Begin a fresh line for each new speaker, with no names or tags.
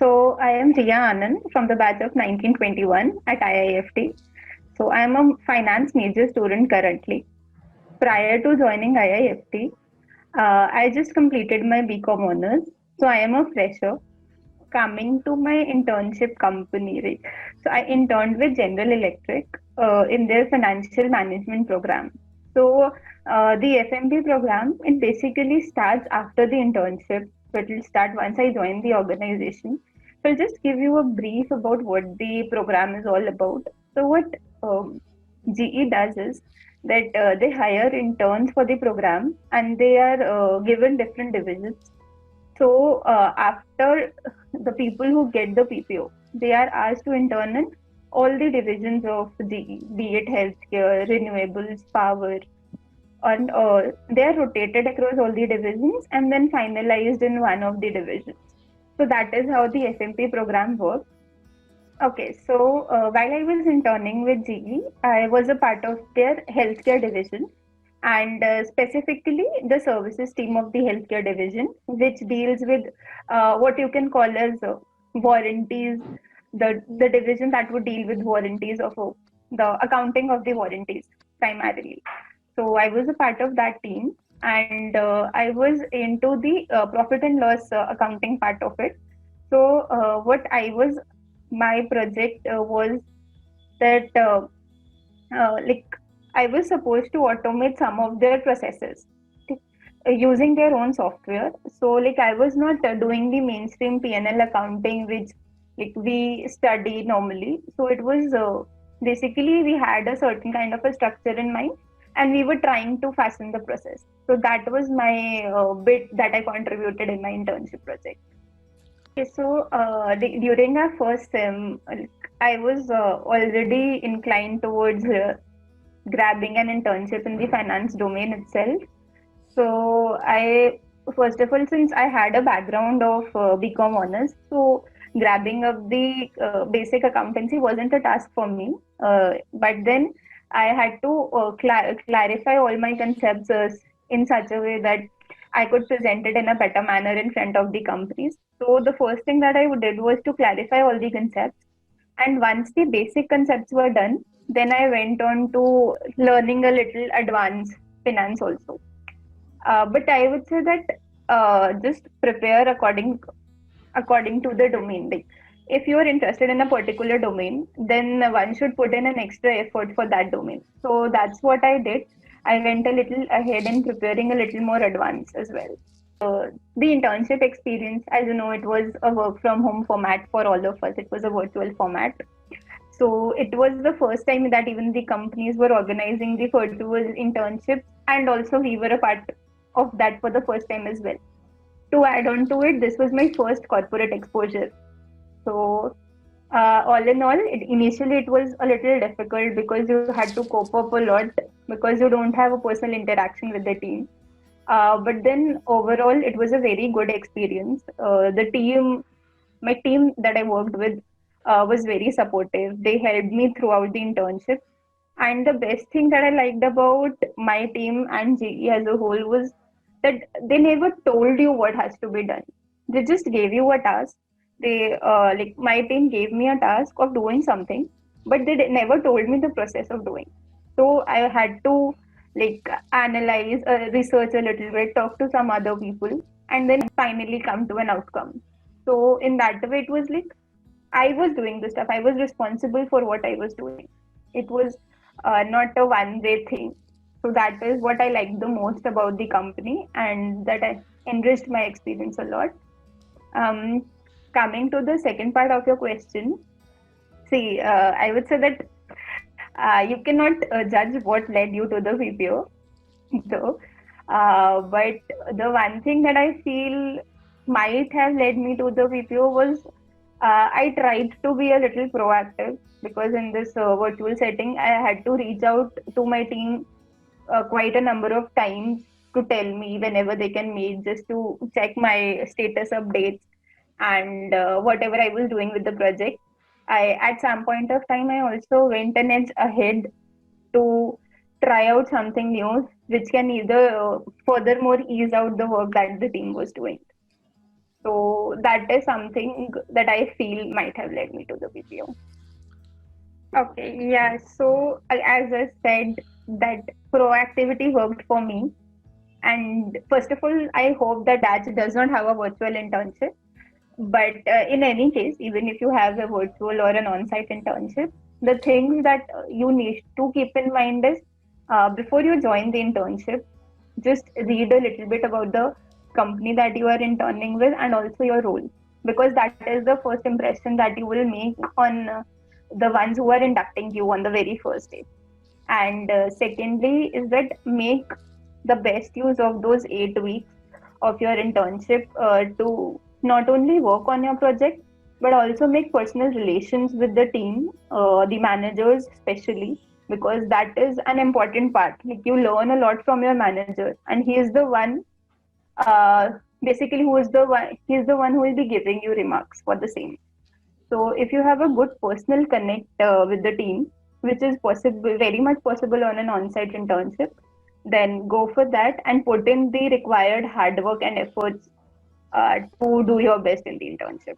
So I am Riya Anand from the batch of 1921 at IIFT. So I am a finance major student currently. Prior to joining IIFT, I just completed my BCom honors. So I am a fresher. Coming to my internship company, right? So I interned with General Electric in their financial management program. So the FMP program, it basically starts after the internship. So it will start once I join the organization. So I'll just give you a brief about what the program is all about. So what GE does is that they hire interns for the program and they are given different divisions. So after the people who get the PPO, they are asked to intern in all the divisions of GE, be it healthcare, renewables, power, and they are rotated across all the divisions and then finalized in one of the divisions. So that is how the FMP program works. Okay, so while I was interning with GE, I was a part of their healthcare division and specifically the services team of the healthcare division, which deals with what you can call as warranties, the division that would deal with warranties of the accounting of the warranties primarily. So I was a part of that team, and I was into the profit and loss accounting part of it. So what I was my project was that like I was supposed to automate some of their processes using their own software. So like I was not doing the mainstream P&L accounting which like we study normally. So it was basically we had a certain kind of a structure in mind and we were trying to fasten the process. So that was my bit that I contributed in my internship project. Okay, so during our first sem, I was already inclined towards grabbing an internship in the finance domain itself. So I, first of all, since I had a background of BCom honors, so grabbing up the basic accountancy wasn't a task for me. But then I had to clarify all my concepts in such a way that I could present it in a better manner in front of the companies. So the first thing that I did was to clarify all the concepts. And once the basic concepts were done, then I went on to learning a little advanced finance also. But I would say that just prepare according to the domain. Like if you are interested in a particular domain, then one should put in an extra effort for that domain. So that's what I did. I went a little ahead in preparing a little more advanced as well. The internship experience, as you know, it was a work from home format for all of us. It was a virtual format. So it was the first time that even the companies were organizing the virtual internships, and also we were a part of that for the first time as well. To add on to it, this was my first corporate exposure. So all in all, initially it was a little difficult because you had to cope up a lot because you don't have a personal interaction with the team. But then overall, it was a very good experience. My team that I worked with was very supportive. They helped me throughout the internship. And the best thing that I liked about my team and GE as a whole was that they never told you what has to be done. They just gave you a task. They like my team gave me a task of doing something, but they never told me the process of doing. So I had to like analyze, research a little bit, talk to some other people, and then finally come to an outcome. So in that way, it was like I was doing the stuff. I was responsible for what I was doing. It was not a one-way thing. So that is what I liked the most about the company, and that I enriched my experience a lot. Um, Coming to the second part of your question, see, I would say that you cannot judge what led you to the PPO, though. But the one thing that I feel might have led me to the PPO was I tried to be a little proactive because in this virtual setting, I had to reach out to my team quite a number of times to tell me whenever they can meet, just to check my status updates and whatever I was doing with the project. I at some point of time I also went an edge ahead to try out something new, which can either furthermore ease out the work that the team was doing. So So that is something that I feel might have led me to the BPO. Okay, yeah. So as I said, that proactivity worked for me. And first of all, I hope that Batch does not have a virtual internship. But in any case, even if you have a virtual or an on-site internship, the things that you need to keep in mind is before you join the internship, just read a little bit about the company that you are interning with and also your role, because that is the first impression that you will make on the ones who are inducting you on the very first day. And secondly, is that make the best use of those 8 weeks of your internship to not only work on your project but also make personal relations with the team, the managers especially, because that is an important part. Like you learn a lot from your manager, and he is the one, uh, basically, who is the one. He is the one who will be giving you remarks for the same. So if you have a good personal connect with the team, which is possible, very much possible on an on-site internship, then go for that and put in the required hard work and efforts to do your best in the internship.